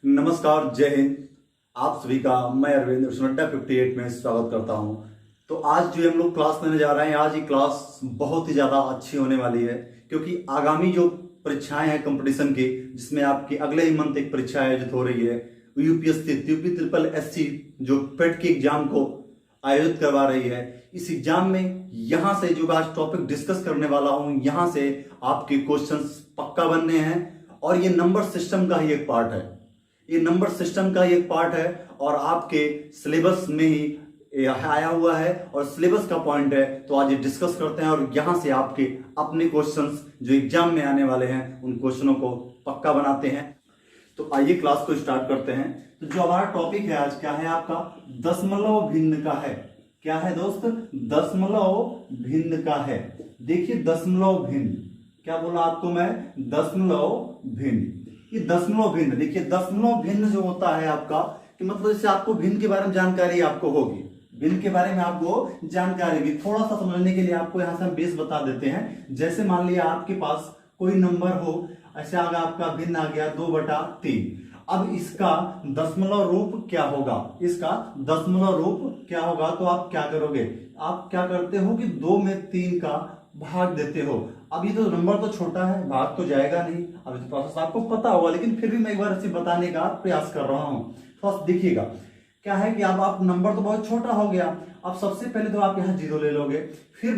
नमस्कार, जय हिंद। आप सभी का मैं अरविंद 58 में स्वागत करता हूं। तो आज जो हम लोग क्लास लेने जा रहे हैं, आज ये क्लास बहुत ही ज़्यादा अच्छी होने वाली है, क्योंकि आगामी जो परीक्षाएं हैं कंपटीशन की, जिसमें आपकी अगले ही मंथ एक परीक्षा आयोजित हो रही है, यूपी जो पेट के एग्जाम को आयोजित करवा रही है। इस एग्जाम में यहाँ से जो आज टॉपिक डिस्कस करने वाला हूँ, यहाँ से आपके क्वेश्चंस पक्का बनने हैं और ये नंबर सिस्टम का ही एक पार्ट है। ये नंबर सिस्टम का एक पार्ट है और आपके सिलेबस में ही आया हुआ है और सिलेबस का पॉइंट है। तो आज ये डिस्कस करते हैं और यहां से आपके अपने क्वेश्चंस जो एग्जाम में आने वाले हैं उन क्वेश्चनों को पक्का बनाते हैं। तो आइए क्लास को स्टार्ट करते हैं। तो जो हमारा टॉपिक है आज क्या है आपका, दशमलव भिन्न का है। क्या है दोस्त? दशमलव भिन्न का है। देखिए दशमलव भिन्न, क्या बोला आपको मैं? दशमलव भिन्न। ये दशमलव भिन्न, देखिए दशमलव भिन्न जो होता है आपका, कि मतलब जैसे आपको भिन्न के बारे में जानकारी आपको होगी, भिन्न के बारे में आपको जानकारी होगी। थोड़ा सा समझने के लिए आपको यहाँ से हम बेस बता देते हैं। जैसे मान लिया आपके पास कोई नंबर हो, ऐसे आगे आपका भिन्न आ गया 2/3। अब इसका दशमलव रूप क्या होगा? इसका दशमलव रूप क्या होगा? तो आप क्या करोगे? आप क्या करते हो कि 2 में 3 का भाग देते हो। अब ये तो नंबर तो छोटा है, भाग तो जाएगा नहीं। अब इस प्रोसेस आपको पता होगा, लेकिन फिर भी मैं एक बार इसे बताने का प्रयास कर रहा हूं। फर्स्ट देखिएगा क्या है कि अब आप नंबर तो बहुत छोटा हो गया। अब सबसे पहले तो आप यहाँ 0 ले लोगे, फिर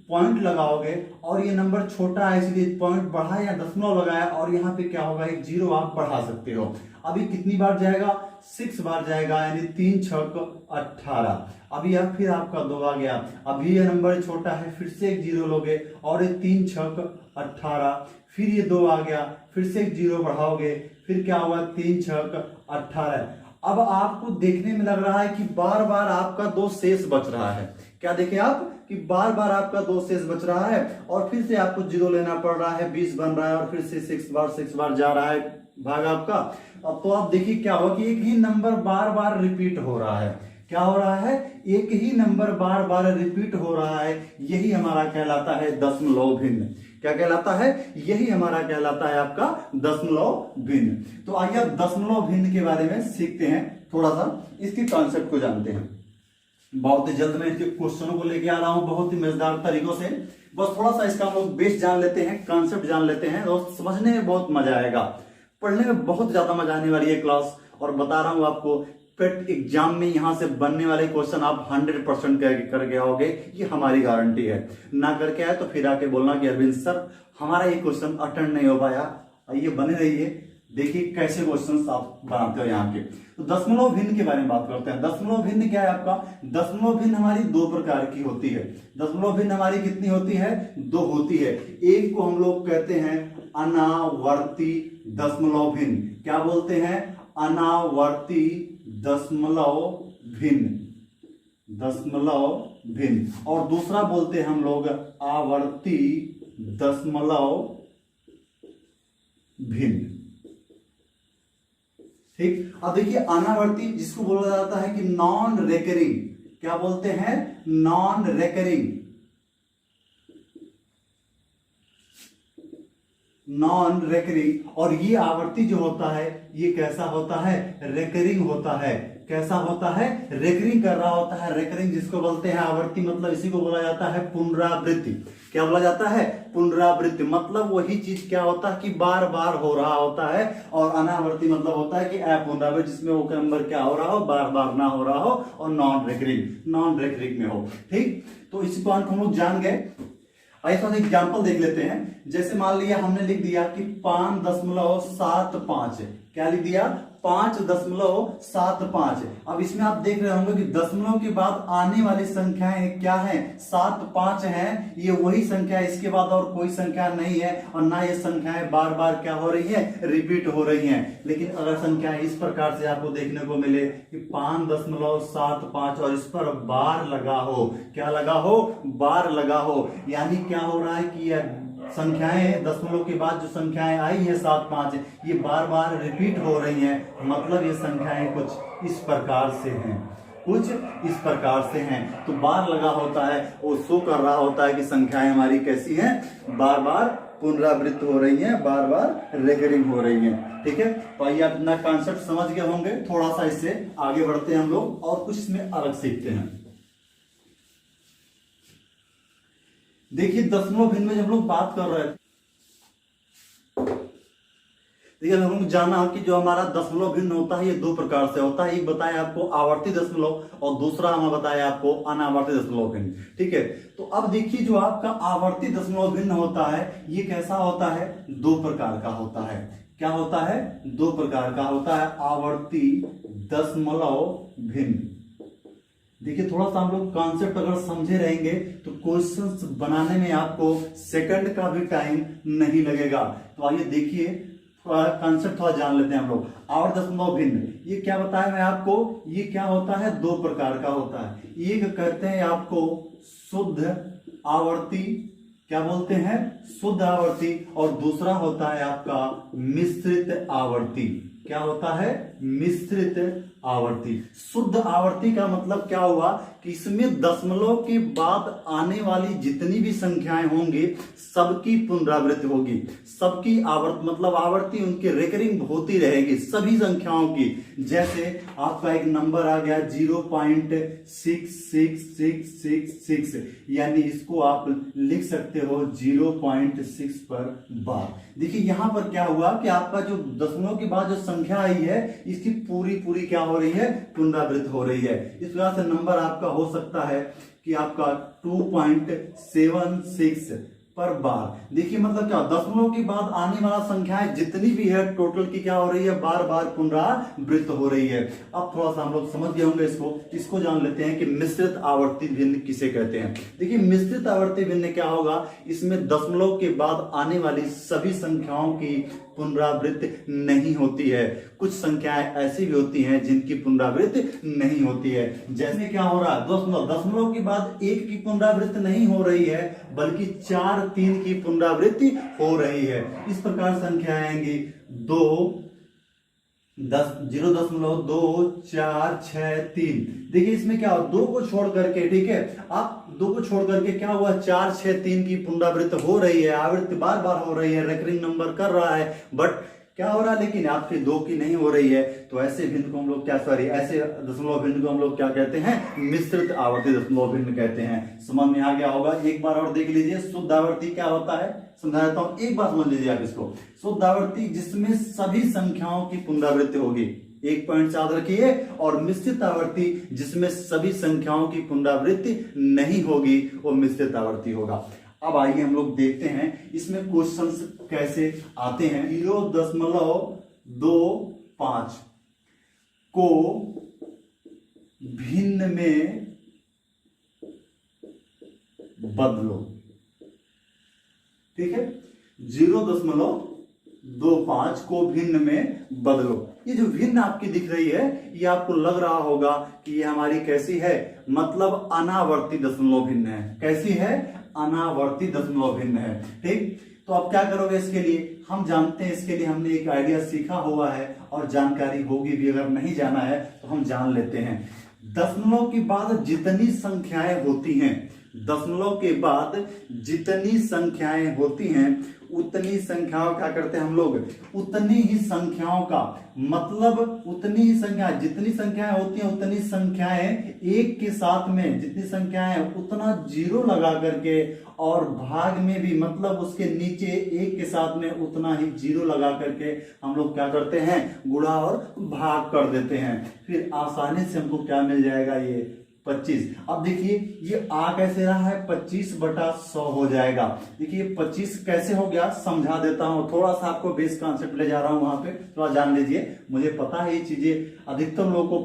पॉइंट लगाओगे और ये नंबर छोटा है इसलिए पॉइंट बढ़ा या दशमलव लगाया और यहाँ पे क्या होगा, एक 0 आप बढ़ा सकते हो। अभी कितनी बार जाएगा? 6 बार जाएगा, यानी 3 6 18। अभी अब फिर आपका 2 आ गया। अभी ये नंबर छोटा है, फिर से एक 0 लोगे और ये 3 6 18। फिर ये 2 आ गया, फिर से एक 0 बढ़ाओगे, फिर क्या होगा? 3 6 18। अब आपको देखने में लग रहा है कि बार बार आपका 2 शेष बच रहा है। क्या देखें आप कि बार बार आपका 2 शेष बच रहा है और फिर से आपको 0 लेना पड़ रहा है, 20 बन रहा है और फिर से 6 बार जा रहा है भाग आपका। अब तो आप देखिए क्या होगा कि एक ही नंबर बार बार रिपीट हो रहा है। क्या हो रहा है? एक ही नंबर बार बार रिपीट हो रहा है। यही हमारा कहलाता है दशमलव भिन्न। क्या कहलाता है? यही हमारा कहलाता है आपका दशमलव भिन्न। तो आइए अब दशमलव भिन्न के बारे में सीखते हैं, थोड़ा सा इसके कॉन्सेप्ट को जानते हैं। बहुत ही जल्द मैं इसके क्वेश्चनों को लेके आ रहा हूं, बहुत ही मजेदार तरीकों से। बस थोड़ा सा इसका हम लोग बेस जान लेते हैं, कॉन्सेप्ट जान लेते हैं और समझने में बहुत मजा आएगा। पढ़ने में बहुत ज्यादा मजा आने वाली है क्लास। और बता रहा हूं आपको, पेट एग्जाम में यहां से बनने वाले क्वेश्चन आप 100% करके आओगे, ये हमारी गारंटी है। ना करके आए तो फिर आके बोलना कि अरविंद सर हमारा ये क्वेश्चन अटेंड नहीं हो पाया। आइए बने रहिए, देखिए कैसे क्वेश्चन आप बनाते हो यहाँ के। तो दशमलव भिन्न के बारे में बात करते हैं। दशमलव भिन्न क्या है आपका? दशमलव भिन्न हमारी 2 प्रकार की होती है। दशमलव भिन्न हमारी कितनी होती है? 2 होती है। एक को हम लोग कहते हैं अनावर्ती दशमलव भिन्न। क्या बोलते हैं? अनावर्ती दशमलव भिन्न, दशमलव भिन्न। और दूसरा बोलते हैं हम लोग आवर्ती दशमलव भिन्न। ठीक। अब देखिए अनावर्ती जिसको बोला जाता है कि नॉन रेकरिंग। क्या बोलते हैं? Non recurring, non recurring. और ये आवर्ती जो होता है ये कैसा होता है? रेकरिंग होता है। कैसा होता है? रेकरिंग कर रहा होता है। रेकरिंग जिसको बोलते हैं आवर्ती, मतलब इसी को बोला जाता है पुनरावृत्ति। क्या बोला जाता है? पुनरावृत्ति। मतलब वही चीज क्या होता है कि बार बार हो रहा होता है। और अनावर्ती मतलब होता है कि अपुनरावृत्त, जिसमें वो नंबर क्या हो रहा हो, बार बार ना हो रहा हो और नॉन रेकरिंग में हो। ठीक। तो इसी पॉइंट को हम लोग जान गए। ऐसा एग्जाम्पल देख लेते हैं। जैसे मान लिया हमने लिख दिया कि 5.75। क्या लिख दिया? 5.75। अब इसमें आप देख रहे होंगे कि दशमलव के बाद आने वाली संख्याएं क्या है? 7 5 हैं। ये वही संख्या, इसके बाद और कोई संख्या नहीं है और ना ये संख्याएं बार बार क्या हो रही है? रिपीट हो रही हैं। लेकिन अगर संख्याएं इस प्रकार से आपको देखने को मिले कि 5.75 और इस पर बार लगा हो, क्या लगा हो? बार लगा हो, यानी क्या हो रहा है कि यह संख्याएं दशमलव के बाद जो संख्याएं आई है 7 5, ये बार बार रिपीट हो रही हैं। मतलब ये संख्याएं कुछ इस प्रकार से हैं, कुछ इस प्रकार से हैं। तो बार लगा होता है, वो शो कर रहा होता है कि संख्याएं हमारी कैसी हैं? बार बार पुनरावृत्त हो रही हैं, बार बार रेकरिंग हो रही हैं। ठीक है, तो आइए आप अपना कॉन्सेप्ट समझ गए होंगे, थोड़ा सा इससे आगे बढ़ते हैं हम लोग और कुछ इसमें अलग सीखते हैं। देखिए दशमलव भिन्न में जब हम लोग बात कर रहे थे, देखिए हम लोग जाना कि जो हमारा दशमलव भिन्न होता है ये दो प्रकार से होता है। एक बताया आपको आवर्ती दशमलव और दूसरा हमें बताया आपको अनावर्ती दशमलव भिन्न। ठीक है, तो अब देखिए जो आपका आवर्ती दशमलव भिन्न होता है ये कैसा होता है, दो प्रकार का होता है। क्या होता है, दो प्रकार का होता है आवर्ती दशमलव भिन्न। देखिए थोड़ा सा हम लोग कॉन्सेप्ट अगर समझे रहेंगे तो क्वेश्चंस बनाने में आपको सेकंड का भी टाइम नहीं लगेगा। तो आइए देखिए कॉन्सेप्ट थोड़ा जान लेते हैं हम लोग। आवर्ती दशमलव भिन्न ये क्या बताया मैं आपको, ये क्या होता है, दो प्रकार का होता है। एक कहते हैं आपको शुद्ध आवर्ती, क्या बोलते हैं, शुद्ध आवर्ती, और दूसरा होता है आपका मिश्रित आवर्ती। क्या होता है, मिश्रित आवर्ती। शुद्ध आवर्ती का मतलब क्या हुआ कि इसमें दशमलव के बाद आने वाली जितनी भी संख्याएं होंगी सबकी पुनरावृत्ति होगी, सबकी मतलब आवर्ती उनकी रेकरिंग होती रहेगी सभी संख्याओं की। जैसे आपका एक नंबर आ गया 0.66666, यानी इसको आप लिख सकते हो 0.6 पर बार। देखिए यहां पर क्या हुआ कि आपका जो दशमलव के बाद जो संख्या आई है इसकी पूरी क्या हो रही है, पुनरावृत्ति हो रही है। इस वजह से नंबर आपका हो सकता है कि आपका 2.76 पर बार। देखिए मतलब क्या, दशमलव के बाद आने वाला संख्याएं जितनी भी है टोटल की क्या हो रही है, बार बार पुनरावृत्त हो रही है। अब थोड़ा सा हम लोग समझ गए होंगे इसको जान लेते हैं कि मिश्रित आवर्ती भिन्न किसे कहते हैं। देखिए मिश्रित आवर्ती भिन्न क्या होगा, इसमें दशमलव के बाद आने वाली सभी संख्याओं की पुनरावृत्ति नहीं होती है। कुछ संख्याएं ऐसी भी होती हैं जिनकी पुनरावृत्ति नहीं होती है। जैसे क्या हो रहा है, दशमलव के बाद एक की पुनरावृत्ति नहीं हो रही है बल्कि 4, 3 की पुनरावृत्ति हो रही है। इस प्रकार संख्याएं आएंगी 2, 0.246 देखिए इसमें क्या हो, 2 को छोड़ करके, ठीक है, आप 2 को छोड़ करके क्या हुआ, 4, 6, 3 की पुनरावृत्ति हो रही है, आवृत्ति बार बार हो रही है, रेकरिंग नंबर कर रहा है, बट क्या हो रहा है, लेकिन आपके 2 की नहीं हो रही है। तो ऐसे भिन्न को हम लोग ऐसे दशमलव भिन्न को हम लोग क्या कहते हैं, मिश्रित आवर्ती दशमलव भिन्न कहते हैं। समझ में आ गया होगा। एक बार और देख लीजिए शुद्ध आवर्ती क्या होता है, समझा देता हूं, एक बार समझ लीजिए आप इसको। शुद्ध आवर्ती जिसमें सभी संख्याओं की पुनरावृत्ति होगी, एक पॉइंट याद रखिए, और मिश्रित आवर्ती जिसमें सभी संख्याओं की पुनरावृत्ति नहीं होगी वो मिश्रित आवर्ती होगा। अब आइए हम लोग देखते हैं इसमें क्वेश्चंस कैसे आते हैं। 0.25 को भिन्न में बदलो, ठीक है, 0.25 को भिन्न में बदलो। ये जो भिन्न आपकी दिख रही है ये आपको लग रहा होगा कि ये हमारी कैसी है, मतलब अनावर्ती दशमलव भिन्न है। कैसी है, अनावर्ती दशमलव भिन्न है। ठीक, तो आप क्या करोगे इसके लिए, हम जानते हैं इसके लिए हमने एक आइडिया सीखा हुआ है और जानकारी होगी भी, अगर नहीं जाना है तो हम जान लेते हैं। दशमलव के बाद जितनी संख्याएं होती हैं, दशमलव के बाद जितनी संख्याएं होती हैं उतनी संख्याओं क्या करते हैं हम लोग, उतनी ही संख्याओं का मतलब उतनी ही संख्या, जितनी संख्याएं होती हैं उतनी संख्याएं एक के साथ में, जितनी संख्याएं उतना 0 लगा करके, और भाग में भी मतलब उसके नीचे एक के साथ में उतना ही 0 लगा करके हम लोग क्या करते हैं, गुणा और भाग कर देते हैं। फिर आसानी से हमको क्या मिल जाएगा, ये 25। अब देखिए ये आ कैसे रहा है, 25/100 हो जाएगा। देखिए 25 कैसे हो गया समझा देता हूं, थोड़ा सा आपको बेस कॉन्सेप्ट ले जा रहा हूं, वहां पे थोड़ा जान लीजिए। मुझे पता है ये चीजें अधिकतर लोगों को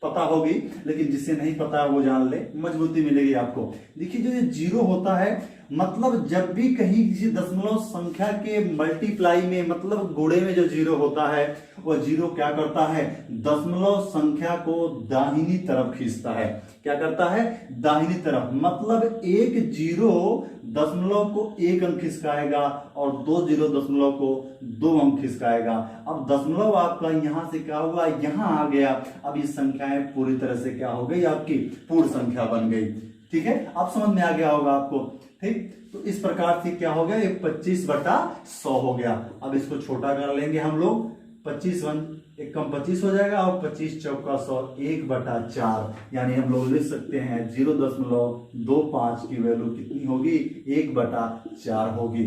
पता होगी, लेकिन जिससे नहीं पता है वो जान ले, मजबूती मिलेगी आपको। देखिए जो ये 0 होता है, मतलब जब भी कहीं किसी दशमलव संख्या के मल्टीप्लाई में, मतलब गुणे में जो 0 होता है वो 0 क्या करता है, दशमलव संख्या को दाहिनी तरफ खींचता है। क्या करता है, दाहिनी तरफ, मतलब एक 0 दशमलव को 1 अंक खिसकाएगा और 2 0 दशमलव को 2 अंक खिसकाएगा। अब दशमलव आपका यहां से क्या हुआ, यहां आ गया। अब ये संख्याएं पूरी तरह से क्या हो गई, आपकी पूर्ण संख्या बन गई। ठीक है, अब समझ में आ गया होगा आपको। ठीक, तो इस प्रकार से क्या हो गया, ये 25/100 हो गया। अब इसको छोटा कर लेंगे हम लोग, 25 वन 1 कम 25 हो जाएगा और 25 चौका 100 1/4 यानी हम लोग लिख सकते हैं 0.25 की वैल्यू कितनी होगी 1/4 होगी।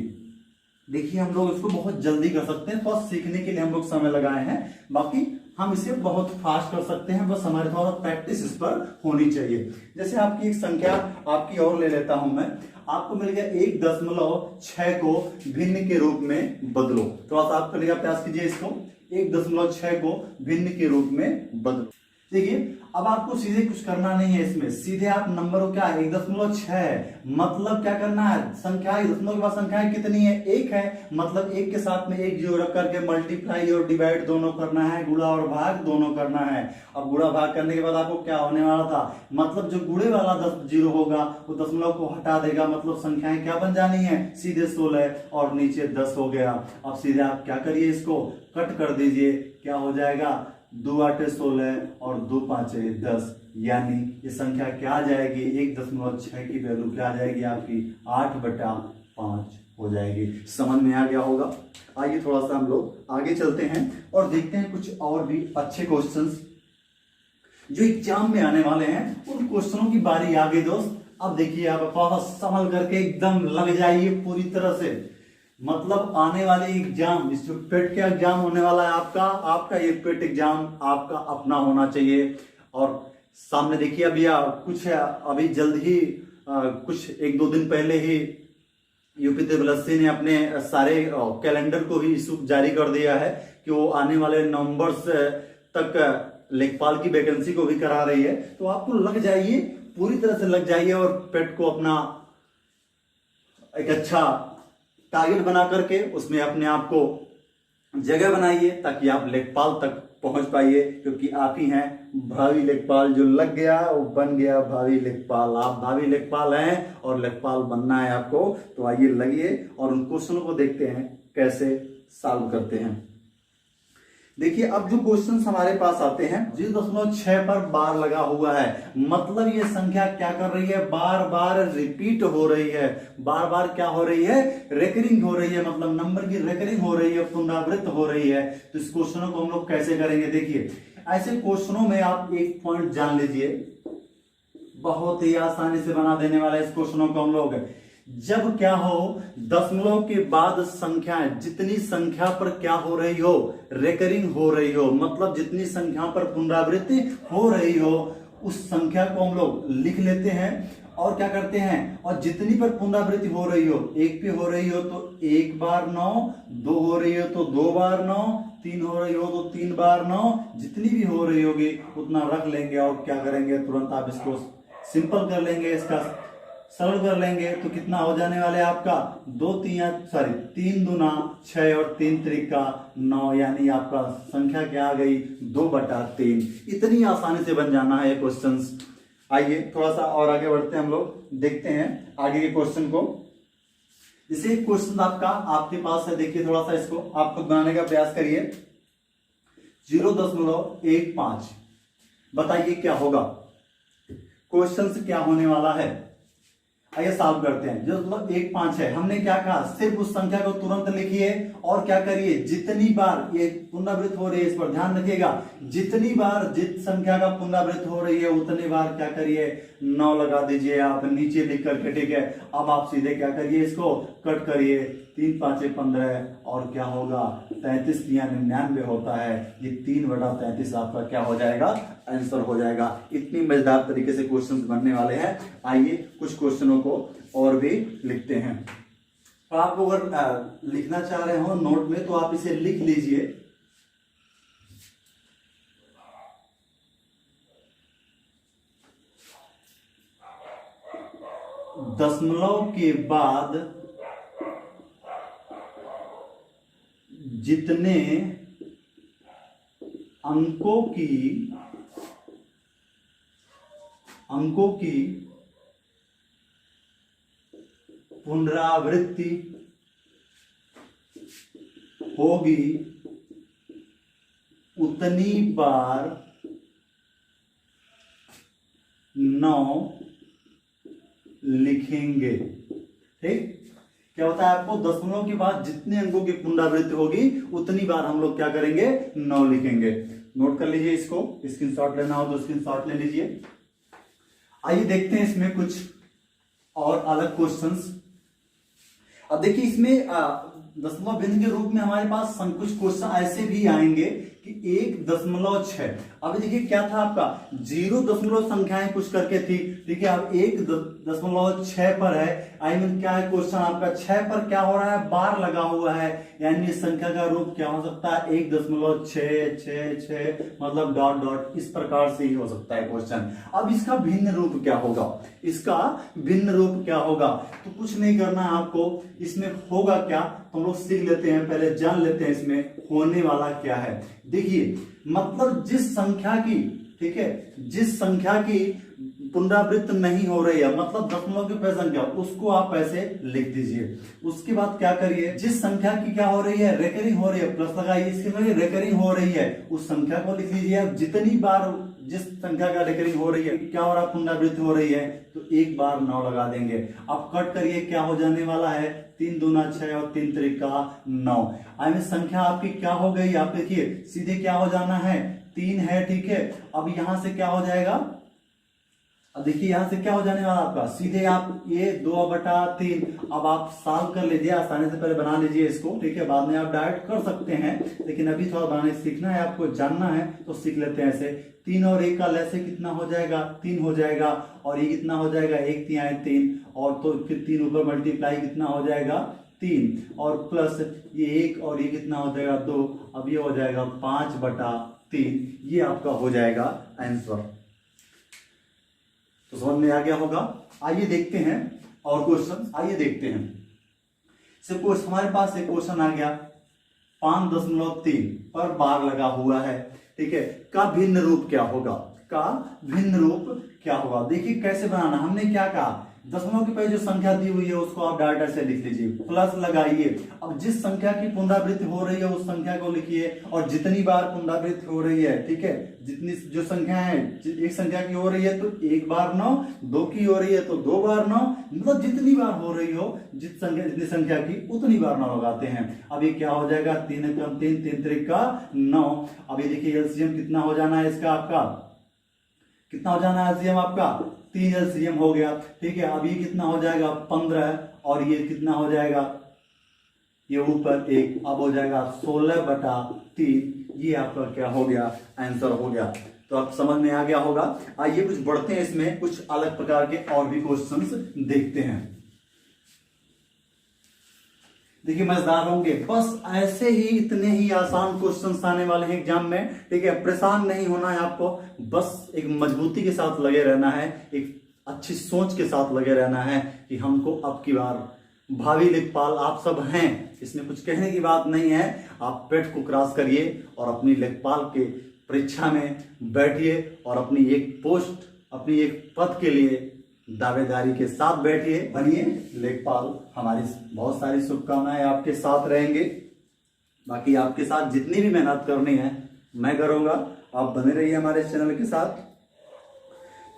देखिए हम लोग इसको बहुत जल्दी कर सकते हैं, फर्स्ट सीखने के लिए हम लोग समय लगाए हैं, बाकी हम इसे बहुत फास्ट कर सकते हैं, बस हमारे थोड़ा प्रैक्टिस इस पर होनी चाहिए। जैसे आपकी एक संख्या आपकी और ले लेता हूं मैं, आपको मिल गया 1.6 को भिन्न के रूप में बदलो। थोड़ा सा आप करिएगा, प्रयास कीजिए इसको, 1.6 को भिन्न के रूप में बदलो। देखिए अब आपको सीधे कुछ करना नहीं है इसमें, सीधे आप नंबर को क्या 1.6 मतलब क्या करना है, संख्या दशमलव के बाद संख्याएं कितनी है 1 है, मतलब 1 के साथ में 1 जीरो रख करके मल्टीप्लाई और डिवाइड दोनों करना है, गुणा और भाग दोनों करना है। अब गुणा भाग करने के बाद आपको क्या होने वाला था, मतलब जो गुणे वाला 10 जीरो होगा वो दशमलव को हटा देगा, मतलब संख्याएं क्या बन जानी है सीधे 16 और नीचे 10 हो गया। अब सीधे आप क्या करिए, इसको कट कर दीजिए, क्या हो जाएगा 2 8 16 और 2 5 10, यानी ये संख्या क्या आ जाएगी 1.6 की वैल्यू क्या आ जाएगी आपकी 8/5 हो जाएगी। समझ में आ गया होगा। आइए थोड़ा सा हम लोग आगे चलते हैं और देखते हैं कुछ और भी अच्छे क्वेश्चंस जो एग्जाम में आने वाले हैं, उन क्वेश्चनों की बारी आ गई दोस्त। अब देखिए आप बहुत संभल करके एकदम लग जाइए पूरी तरह से, मतलब आने वाले एग्जाम, इस पेट का एग्जाम होने वाला है आपका ये पेट एग्जाम आपका अपना होना चाहिए। और सामने देखिए अभी कुछ अभी जल्द ही कुछ 1-2 दिन पहले ही यूपी त्रिपल ने अपने सारे कैलेंडर को ही इशू जारी कर दिया है कि वो आने वाले नवंबर तक लेखपाल की वैकेंसी को भी करा रही है। तो आपको लग जाइए, पूरी तरह से लग जाइए और पेट को अपना एक अच्छा टारगेट बना करके उसमें अपने आप को जगह बनाइए ताकि आप लेखपाल तक पहुंच पाइए, क्योंकि आप ही हैं भावी लेखपाल। जो लग गया वो बन गया भावी लेखपाल। आप भावी लेखपाल हैं और लेखपाल बनना है आपको, तो आइए लगिए और उन क्वेश्चनों को देखते हैं कैसे सॉल्व करते हैं। देखिए अब जो क्वेश्चंस हमारे पास आते हैं 0.6 पर बार लगा हुआ है, मतलब ये संख्या क्या कर रही है, बार बार रिपीट हो रही है, बार बार क्या हो रही है, रेकरिंग हो रही है, मतलब नंबर की रेकरिंग हो रही है, पुनरावृत्त हो रही है। तो इस क्वेश्चनों को हम लोग कैसे करेंगे, देखिए ऐसे क्वेश्चनों में आप एक पॉइंट जान लीजिए, बहुत ही आसानी से बना देने वाला इस क्वेश्चनों को हम लोग। जब क्या हो दशमलव के बाद संख्याएं, जितनी संख्या पर क्या हो रही हो, रेकरिंग हो रही हो, मतलब जितनी संख्या पर पुनरावृत्ति हो रही हो, उस संख्या को हम लोग लिख लेते हैं और क्या करते हैं, और जितनी पर पुनरावृत्ति हो रही हो, 1 पे हो रही हो तो 1 बार 9, 2 हो रही हो तो 2 बार 9, 3 हो रही हो तो 3 बार 9, जितनी भी हो रही होगी उतना रख लेंगे और क्या करेंगे, तुरंत आप इसको सिंपल कर लेंगे, इसका सरल कर लेंगे। तो कितना हो जाने वाले आपका 3 दूना 6 और 3 त्रिका 9, यानी आपका संख्या क्या आ गई 2/3। इतनी आसानी से बन जाना है ये क्वेश्चंस। आइए थोड़ा सा और आगे बढ़ते हैं, हम लोग देखते हैं आगे के क्वेश्चन को। जैसे एक क्वेश्चन आपके पास है, देखिए थोड़ा सा इसको आप खुद बनाने का प्रयास करिए। 0.15 बताइए क्या होगा, क्वेश्चन से क्या होने वाला है। आइए सॉल्व करते हैं। जो 1.5 है, हमने क्या कहा, सिर्फ उस संख्या को तुरंत लिखिए और क्या करिए, जितनी बार ये पुनरावृत्त हो रही है इस पर ध्यान रखिएगा, जितनी बार जिस संख्या का पुनरावृत्त हो रही है उतनी बार क्या करिए 9 लगा दीजिए आप नीचे लिख करके, ठीक है। अब आप सीधे क्या करिए, इसको कट करिए, 3 5 15 और क्या होगा 33 या 99 होता है, ये 3/33 आपका क्या हो जाएगा, आंसर हो जाएगा। इतनी मजेदार तरीके से क्वेश्चंस बनने वाले हैं। आइए कुछ क्वेश्चनों को और भी लिखते हैं। तो आप अगर लिखना चाह रहे हो नोट में तो आप इसे लिख लीजिए। दशमलव के बाद जितने अंकों की पुनरावृत्ति होगी उतनी बार 9 लिखेंगे, ठीक। क्या होता है आपको, दशमलव के बाद जितने अंकों की पुनरावृत्ति होगी उतनी बार हम लोग क्या करेंगे, 9 लिखेंगे। नोट कर लीजिए इसको, स्क्रीनशॉट लेना हो तो स्क्रीनशॉट ले लीजिए। आइए देखते हैं इसमें कुछ और अलग क्वेश्चंस। अब देखिए इसमें दशमलव बिंदु के रूप में हमारे पास कुछ क्वेश्चन ऐसे भी आएंगे कि 1.6। अब देखिए क्या था आपका, 0 संख्याएं कुछ करके थी, ठीक है। अब 1.6 पर है, आई मीन क्या है क्वेश्चन आपका, 6 पर क्या हो रहा है, बार लगा हुआ है, यानी इस संख्या का रूप क्या हो सकता है, 1.666, मतलब डॉट डॉट, इस प्रकार से ही हो सकता है क्वेश्चन। अब इसका भिन्न रूप क्या होगा, इसका भिन्न रूप क्या होगा, तो कुछ नहीं करना है आपको, इसमें होगा क्या तो हम लोग सीख लेते हैं, पहले जान लेते हैं इसमें होने वाला क्या है। देखिए मतलब जिस संख्या की, ठीक है, जिस संख्या की पुनरावृत्त नहीं हो रही है, मतलब दशमलव की पहली संख्या, उसको आप ऐसे लिख दीजिए। उसके बाद क्या करिए, जिस संख्या की क्या हो रही है, रेकरिंग हो रही है, प्लस लगाइए, इसके बाद रेकरिंग हो रही है उस संख्या को लिख लीजिए। अब जितनी बार जिस संख्या का रेकरिंग हो रही है, क्या हो रहा है, पुनरावृत्ति हो रही है, तो एक बार 9 लगा देंगे। अब कट करिए, क्या हो जाने वाला है, 3 दूना 6 और 3 त्रिका 9। आई मीन संख्या आपकी क्या हो गई, आप देखिए सीधे क्या हो जाना है, 3 है, ठीक है। अब यहां से क्या हो जाएगा, अब देखिए यहां से क्या हो जाने वाला आपका, सीधे आप ये 2/3। अब आप सॉल्व कर लीजिए, आसानी से पहले बना लीजिए इसको, ठीक है, बाद में आप डायरेक्ट कर सकते हैं, लेकिन अभी थोड़ा बनाने सीखना है आपको, जानना है तो सीख लेते हैं ऐसे। 3 और 1 का लैसे कितना हो जाएगा, 3 हो जाएगा, और ये कितना हो जाएगा, 1 3 3, और तो फिर 3 ऊपर मल्टीप्लाई कितना हो जाएगा, 3, और प्लस ये 1 और ये कितना हो जाएगा, 2। अब ये हो जाएगा 5/3, ये आपका हो जाएगा आंसर। तो समझ में आ गया होगा। आइए देखते हैं और क्वेश्चन, आइए देखते हैं। सपोज हमारे पास एक क्वेश्चन आ गया, 5.3 पर बार लगा हुआ है, ठीक है, का भिन्न रूप क्या होगा, का भिन्न रूप क्या होगा। देखिए कैसे बनाना, हमने क्या कहा, दशमलव की पहले जो संख्या दी हुई है उसको आप डाटा से लिख लीजिए, प्लस लगाइए। अब जिस संख्या की पुनरावृत्ति हो रही है उस संख्या को लिखिए, और जितनी बार पुनरावृत्ति हो रही है, ठीक है, जितनी जो संख्या है, एक संख्या की हो रही है तो 1 बार 9, 2 की हो रही है तो 2 बार 9, मतलब जितनी बार हो रही हो, जितनी संख्या की उतनी बार 9 लगाते हैं। अब ये क्या हो जाएगा, 3 × 3 3 त्रिका 9। अब ये देखिए एलसीएम कितना हो जाना है इसका, आपका कितना हो जाना है एलसीएम आपका, 3 एलसीएम हो गया, ठीक है। अब ये कितना हो जाएगा, 15, और ये कितना हो जाएगा, ये ऊपर 1, अब हो जाएगा 16/3। ये आपका क्या हो गया, आंसर हो गया। तो आप समझ में आ गया होगा। आइए कुछ बढ़ते हैं, इसमें कुछ अलग प्रकार के और भी क्वेश्चंस देखते हैं। देखिए मजेदार होंगे, बस ऐसे ही इतने ही आसान क्वेश्चंस आने वाले हैं एग्जाम में, ठीक है। परेशान नहीं होना है आपको, बस एक मजबूती के साथ लगे रहना है, एक अच्छी सोच के साथ लगे रहना है कि हमको अब की बार भावी लेखपाल आप सब हैं, इसमें कुछ कहने की बात नहीं है। आप पेट को क्रॉस करिए और अपनी लेखपाल के परीक्षा में बैठिए, और अपनी एक पोस्ट, अपनी एक पद के लिए दावेदारी के साथ बैठिए, बनिए लेखपाल। हमारी बहुत सारी शुभकामनाएं आपके साथ रहेंगे। बाकी आपके साथ जितनी भी मेहनत करनी है मैं करूंगा, आप बने रहिए हमारे चैनल के साथ।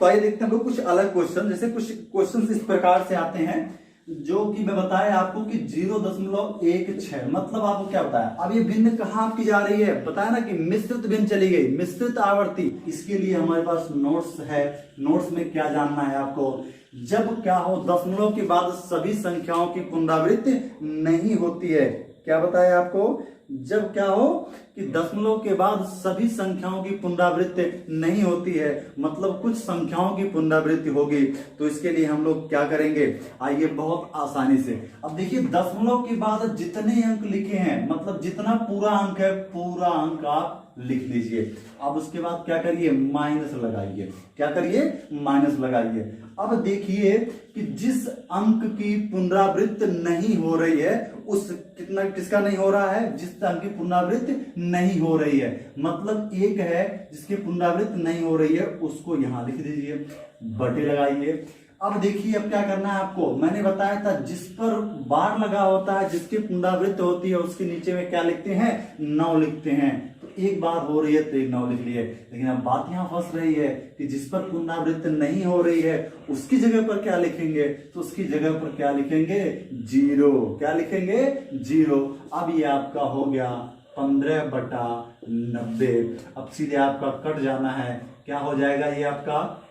तो आइए देखते हैं कुछ अलग क्वेश्चन। जैसे कुछ क्वेश्चन इस प्रकार से आते हैं जो कि मैं बताया आपको कि 0.16, मतलब आपको क्या बताया, अब ये भिन्न कहां आपकी जा रही है, बताया ना कि मिश्रित भिन्न चली गई, मिश्रित आवर्ती। इसके लिए हमारे पास नोट्स है, नोट्स में क्या जानना है आपको, जब क्या हो, दशमलव के बाद सभी संख्याओं की पुनरावृत्ति नहीं होती है। क्या बताया आपको, जब क्या हो कि दशमलव के बाद सभी संख्याओं की पुनरावृत्ति नहीं होती है, मतलब कुछ संख्याओं की पुनरावृत्ति होगी। तो इसके लिए हम लोग क्या करेंगे, आइए बहुत आसानी से। अब देखिए दशमलव के बाद जितने अंक लिखे हैं, मतलब जितना पूरा अंक है, पूरा अंक आप लिख लीजिए। अब उसके बाद क्या करिए, माइनस लगाइए। क्या करिए, माइनस लगाइए। अब देखिए कि जिस अंक की पुनरावृत्ति नहीं हो रही है, उस कितना किसका नहीं हो रहा है, जिस अंक की पुनरावृत्ति नहीं हो रही है, मतलब एक है जिसकी पुनरावृत्ति नहीं हो रही है, उसको यहां लिख दीजिए, बटे लगाइए। अब देखिए अब क्या करना है आपको, मैंने बताया था जिस पर बार लगा होता है, जिसकी पुनरावृत्ति होती है, उसके नीचे में क्या लिखते हैं, 9 लिखते हैं। तो एक बार हो रही है तो एक 9 लिख लिए, लेकिन अब बात यहाँ फंस रही है कि जिस पर पुनरावृत्ति नहीं हो रही है उसकी जगह पर क्या लिखेंगे, तो उसकी जगह पर क्या लिखेंगे, 0। क्या लिखेंगे, 0। अब ये आपका हो गया 15/90। अब सीधे आपका कट जाना है, क्या हो जाएगा, ये आपका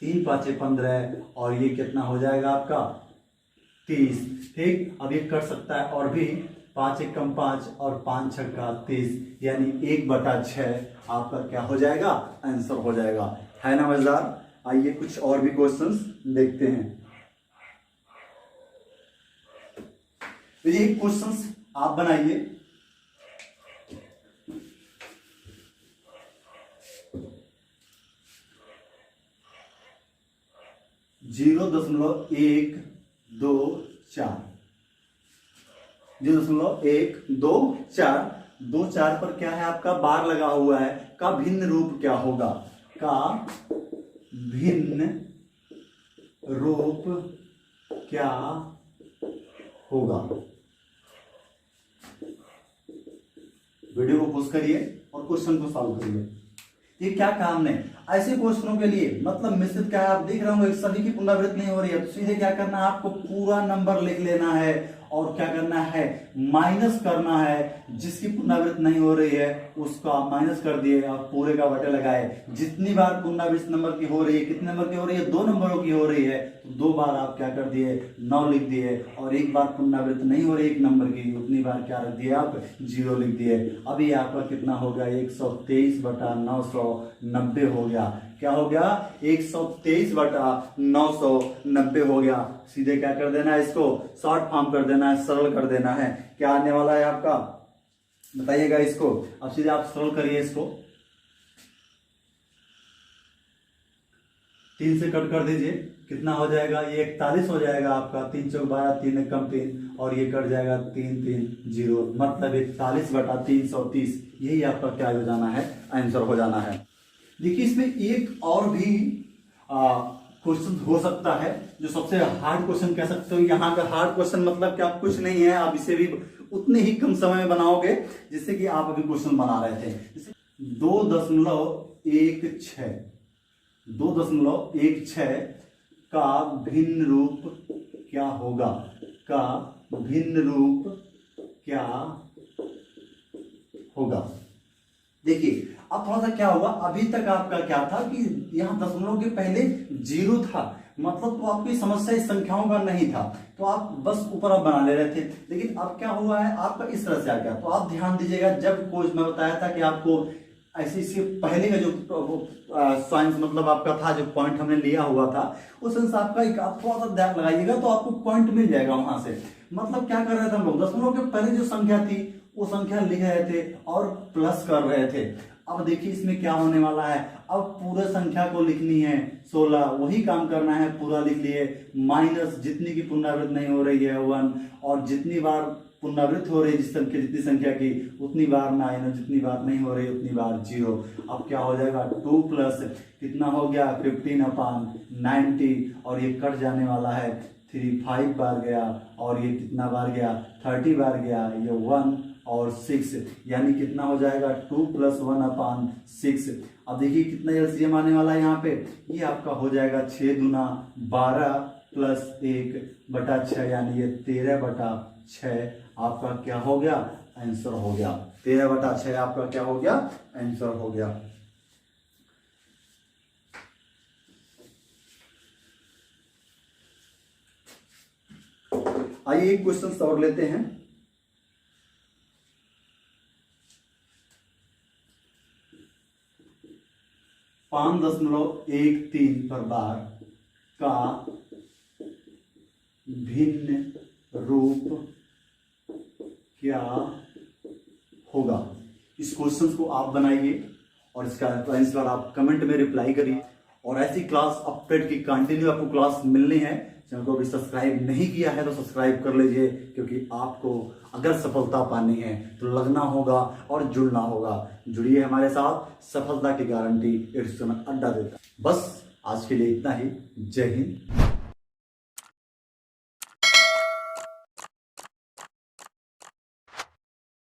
3 5 15 और ये कितना हो जाएगा आपका 30। ठीक, अब ये कट सकता है और भी, 5 1 कम 5 और 5 6 30, यानी 1/6 आपका क्या हो जाएगा, आंसर हो जाएगा। है ना मजेदार। आइए कुछ और भी क्वेश्चंस देखते हैं। तो ये क्वेश्चंस आप बनाइए। जीरो 0.124 0.124 2 4 पर क्या है आपका बार लगा हुआ है, का भिन्न रूप क्या होगा, का भिन्न रूप क्या होगा। वीडियो को पॉज करिए और क्वेश्चन को सॉल्व करिए। ये क्या काम है ऐसे क्वेश्चनों के लिए, मतलब मिश्रित क्या है, आप देख रहे होंगे सभी की पुनरावृत्ति नहीं हो रही है, तो सीधे क्या करना है, आपको पूरा नंबर लिख लेना है और क्या करना है, माइनस करना है। जिसकी पुनरावृत्ति नहीं हो रही है उसका माइनस कर दिए और पूरे का बटे लगाए। जितनी बार पुनरावृत्ति नंबर की हो रही है, कितने नंबर की हो रही है, 2 नंबरों की हो रही है, तो 2 बार आप क्या कर दिए, 9 लिख दिए। और एक बार पुनरावृत्ति नहीं हो रही 1 नंबर की, उतनी बार क्या रख दिए आप, 0 लिख दिए। अब ये आपका कितना हो गया, 123/990 हो गया। क्या हो गया, 123/990 हो गया। सीधे क्या कर देना है, इसको शॉर्ट फॉर्म कर देना है, सरल कर देना है। क्या आने वाला है आपका, बताइएगा इसको। अब सीधे आप सरल करिए इसको, 3 से कट कर दीजिए, कितना हो जाएगा, ये 41 हो जाएगा आपका। 3 चौक 12, 3 एक कम 3 और ये कट जाएगा 3 3 0, मतलब 41/330। यही आपका क्या हो जाना है, आंसर हो जाना है। देखिए इसमें एक और भी क्वेश्चन हो सकता है जो सबसे हार्ड क्वेश्चन कह सकते हो। यहाँ का हार्ड क्वेश्चन मतलब कि आप कुछ नहीं है, आप इसे भी उतने ही कम समय में बनाओगे जिससे कि आप अभी क्वेश्चन बना रहे थे। 2.16 का भिन्न रूप क्या होगा, का भिन्न रूप क्या होगा। देखिए अब थोड़ा सा क्या होगा, अभी तक आपका क्या था कि यहाँ दशमलव के पहले 0 था, मतलब तो आपकी समस्या इस संख्याओं का नहीं था, तो आप बस ऊपर आप बना ले रहे थे। लेकिन अब क्या हुआ है आपका इस तरह से आ गया। तो आप ध्यान दीजिएगा, जब कोच मैं बताया था कि आपको ऐसे इससे पहले का जो साइंस मतलब आपका था, जो पॉइंट हमने लिया हुआ था, उस हिसाब का आप थोड़ा सा ध्यान लगाइएगा तो आपको पॉइंट मिल जाएगा वहां से। मतलब क्या कर रहे थे हम लोग, दशमलव के पहले जो संख्या थी वो संख्या लिख रहे थे और प्लस कर रहे थे। अब देखिए इसमें क्या होने वाला है, अब पूरे संख्या को लिखनी है 16, वही काम करना है, पूरा लिख लिए, माइनस जितनी की पुनरावृत्ति नहीं हो रही है 1, और जितनी बार पुनरावृत्ति हो रही है जितनी संख्या की उतनी बार 9, जितनी बार नहीं हो रही उतनी बार 0। अब क्या हो जाएगा, 2 प्लस कितना हो गया 15/90 और ये कट जाने वाला है 5 बार गया और ये कितना बार गया 30 बार गया, ये 1 और 6, यानी कितना हो जाएगा 2 + 1/6। अब देखिए कितना एलसीएम आने वाला है यहाँ पे, ये आपका हो जाएगा 6 दूना 12 + 1/6, यानी ये 13/6 आपका क्या हो गया, आंसर हो गया। 13/6 आपका क्या हो गया, आंसर हो गया। आइए एक क्वेश्चन और लेते हैं। पांच 5.13 पर बार का भिन्न रूप क्या होगा। इस क्वेश्चन को आप बनाइए और इसका आंसर आप कमेंट में रिप्लाई करिए। और ऐसी क्लास अपडेट की कंटिन्यू आपको क्लास मिलनी है। चैनल को अभी सब्सक्राइब नहीं किया है तो सब्सक्राइब कर लीजिए, क्योंकि आपको अगर सफलता पानी है तो लगना होगा और जुड़ना होगा। जुड़िए हमारे साथ, सफलता की गारंटी 100 अड्डा देता है। बस आज के लिए इतना ही। जय हिंद।